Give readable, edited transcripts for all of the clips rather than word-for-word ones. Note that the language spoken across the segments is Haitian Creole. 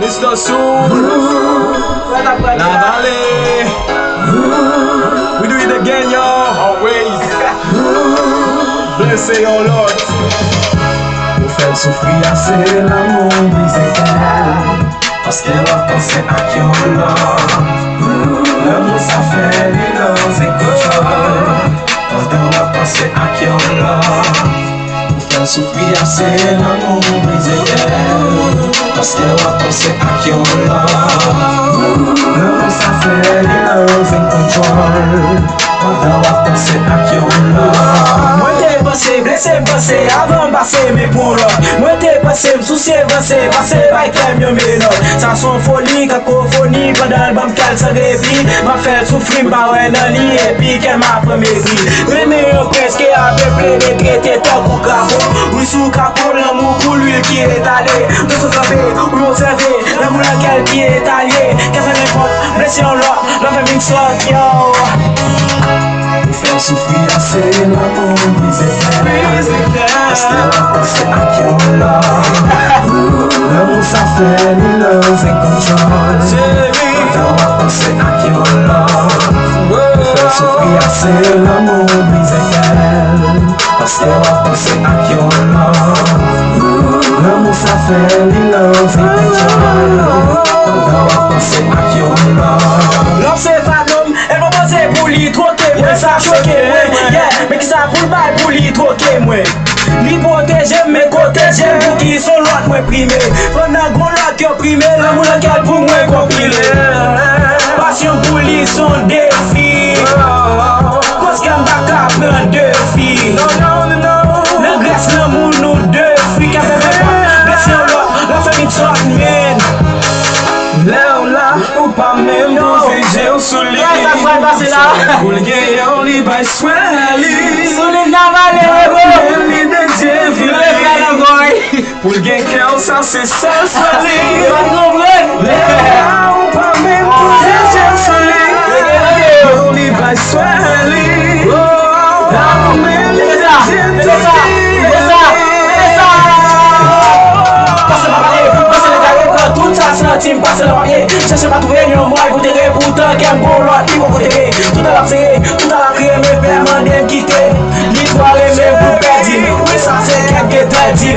Mr. Soul, La Valley. We do it again, y'all. Always. Bless your Lord. Ou fèl soufri ase l'amou brise kel, paske wap pense ak yon lò. L'amou sa fè li lòz e kontrol, paske wap pense ak yon lò. Ou fèl soufri ase l'amou brise kel, paske wap pense ak yon lò. L'amou sa fè li lòz e kontrol, paske wap pense ak yon lò. Blessé, passé, avant passé, mais pour l'autre. Moi t'es passé, me soucier, passé, va crème, yo, mais non. Ça son folie, cacophonie, pendant le bam cal, ça grépit. M'a fait souffrir, m'a ouais, dans l'île, et puis qu'elle m'a premier gris. Mais meilleur presque, à peu près, les traités, tant qu'au capot. Oui, sous capot, l'amour pour l'huile qui est allé. Nous sommes campés, ou observé, l'amour laquelle qui est allié. Qu'est-ce que n'importe, blessé en l'autre, la famille sorte, yo. Fèl soufri ase l'amou brise kel, paske wap pense ak yon lò. L'amou sa fè li lòz e kontrol, paske wap pense ak yon lò. Fèl soufri ase l'amou brise kel, paske wap pense ak yon lò. L'amou sa fè li lòz e kontrol, paske wap pense ak yon lò. L'homme c'est pas l'homme, elle va penser pour lui troquer, moi ça choque moi. Yeah, mais qui ça pour le bail pour lui troquer moi. Lui protéger, mais protéger pour qui sont l'autre moi primé. Pendant qu'on l'autre qui primé, l'amour laquelle pour moi compilé. Passion pour lui son défi. Cause qu'elle m'a qu'à prendre deux filles. La grâce l'amour nous deux filles. Qu'elle fait pas, blessé l'autre, la famille sorte mienne. Là, ou pas même protéger ou soulier. Pour le gay, on li bay soin li. Pour le gay, ça c'est ça, soli. Là, ou pas même protéger ou soulier. On li bay soin li. Là, ou même li tout ça c'est la team, passe la papier. Cherchez pas trouver une moi, vous direz pourtant qu'un bon lot, il va côté. Tout à la serré, tout à la crier, mais permanent de quitter. L'histoire est même pour perdre. Oui, ça c'est qu'un qui est dit.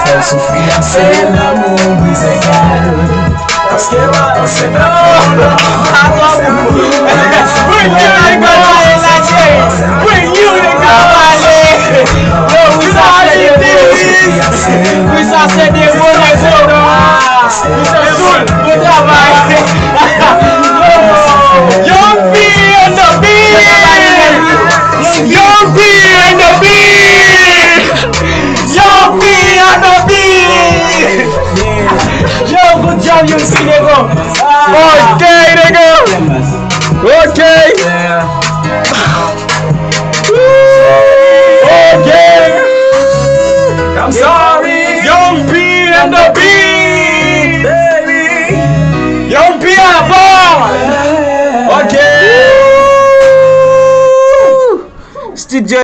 Fèl soufri ase l'amou brise kel, paske wap pense ak yon lò. Bring you the Gavale, bring you the Gavale. Yo, we say the one I said, Mr. Soul, good travail. Young B and the beat, Young B and the beat, Young B and the beat. Yo, good job, you see, nigga. Okay, nigga. Okay. Okay. I'm sorry, Young B and the beat, baby. Young B and the ball. Okay. Studio.